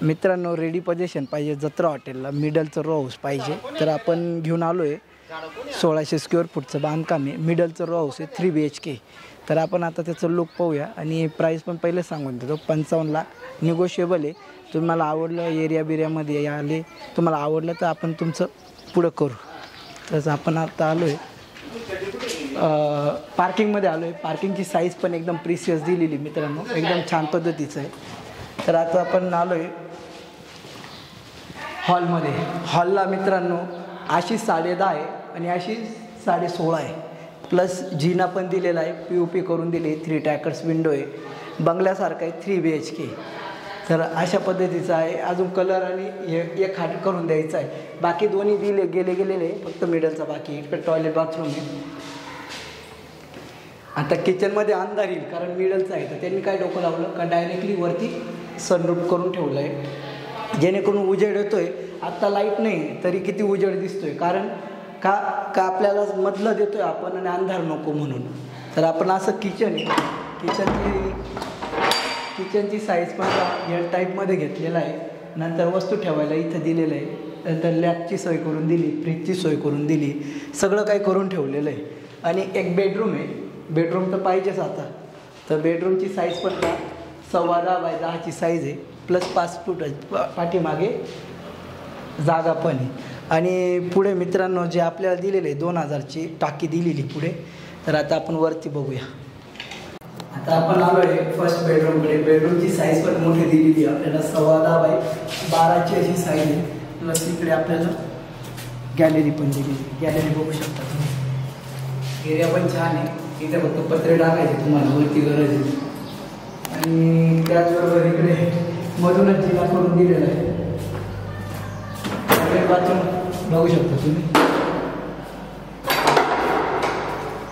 मित्रांनो ready position पाहिजे जत्रा हॉटेलला, मिडलचं रो हाऊस पाहिजे तर आपण घेऊन आलो आहे. 1600 स्क्वेअर फूटचं बांधकाम आहे, मिडलचं रो हाऊस आहे, 3 BHK. तर आपण आता त्याचं लुक पाहूया आणि प्राईस पण पहिले सांगून देतो. 55 लाख निगोशिएबल आहे. तुम्हाला आवडलं एरिया बिरियामध्ये आले, तुम्हाला आवडलं तर आपण तुमचं पुढं करू. तर आपण आता आलो आहे पार्किंगमध्ये आलो आहे. पार्किंगची साईज पण एकदम प्रिसियस दिलेली मित्रांनो, एकदम छान पद्धतीचं आहे. तर आता आपण आलो आहे हॉलमध्ये. हॉलला मित्रांनो अशी 10.5 आहे आणि अशी 16.5 आहे. प्लस जिना पण दिलेला आहे, POP करून दिली, 3 टॅकर्स विंडो आहे, बंगल्यासारखं आहे, 3 BHK. तर अशा पद्धतीचं आहे. अजून कलर आणि एक हाट करून द्यायचा आहे. बाकी दोन्ही गेलेले फक्त मिडलचा बाकी. इकडे टॉयलेट बाथरूम आहे. आता किचनमध्ये अंधार येईल कारण मिडलचं आहे. तर त्यांनी काय डोकं लावलं का डायरेक्टली वरती सनरूफ करून ठेवलं आहे, जेणेकरून उजेड येतोय. आत्ता लाईट नाही तरी किती उजेड दिसतोय, कारण का आपल्याला मधलं देतोय आपण आणि अंधार नको म्हणून. तर आपण असं किचन आहे, किचनची साईज पण या टाईपमध्ये घेतलेला आहे. नंतर वस्तू ठेवायला इथं दिलेलं आहे. नंतर लॅबची सोय करून दिली, फ्रीजची सोय करून दिली, सगळं काही करून ठेवलेलं आहे. आणि एक बेडरूम आहे. बेडरूम तर पाहिजेच आता. तर बेडरूमची साईज पण 10.25 साईज आहे. प्लस 5 फूट पाठीमागे जागा पण आहे. आणि पुढे मित्रांनो जे आपल्याला दिलेलं आहे 2000ची टाकी दिलेली पुढे. तर आता आपण वरती बघूया. आता आपण आलो आहे फर्स्ट बेडरूमकडे. बेडरूमची साईज पण मोठी दिलेली आहे आपल्याला, 10.25 अशी साईज आहे. प्लस इकडे आपल्याला गॅलरी पण दिलेली. गॅलरी बघू शकता तुम्ही. एरिया पण छान आहे. इथे फक्त पत्रे टाकायचे तुम्हाला, वरती गरज आहे. आणि त्याचबरोबर इकडे मधूनच जिना करून दिलेला आहे. बाथरूम बघू शकता तुम्ही.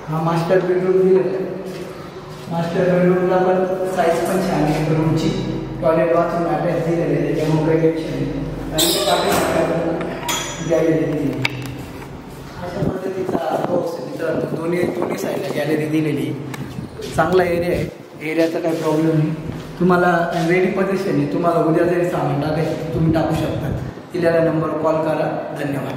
हा मास्टर बेडरूम दिलेला आहे. मास्टर बेडरूमला पण साईज पण छान आहे रूमची. टॉयलेट बाथरूम अटॅच दिलेले आहे, त्याच्यामुळे काही टेन्शन नाही. आणि गॅलरी दिलेली अशा पद्धतीचा बॉक्स आहे मित्रांनो. दोन्ही साईडला गॅलरी दिलेली. चांगला एरिया आहे, एरियाचा काही प्रॉब्लेम नाही. तुम्हाला रेडी पोझिशन आहे. तुम्हाला उद्या जरी सामान टाकायचं तुम्ही टाकू शकता. दिलेल्या नंबर कॉल करा. धन्यवाद.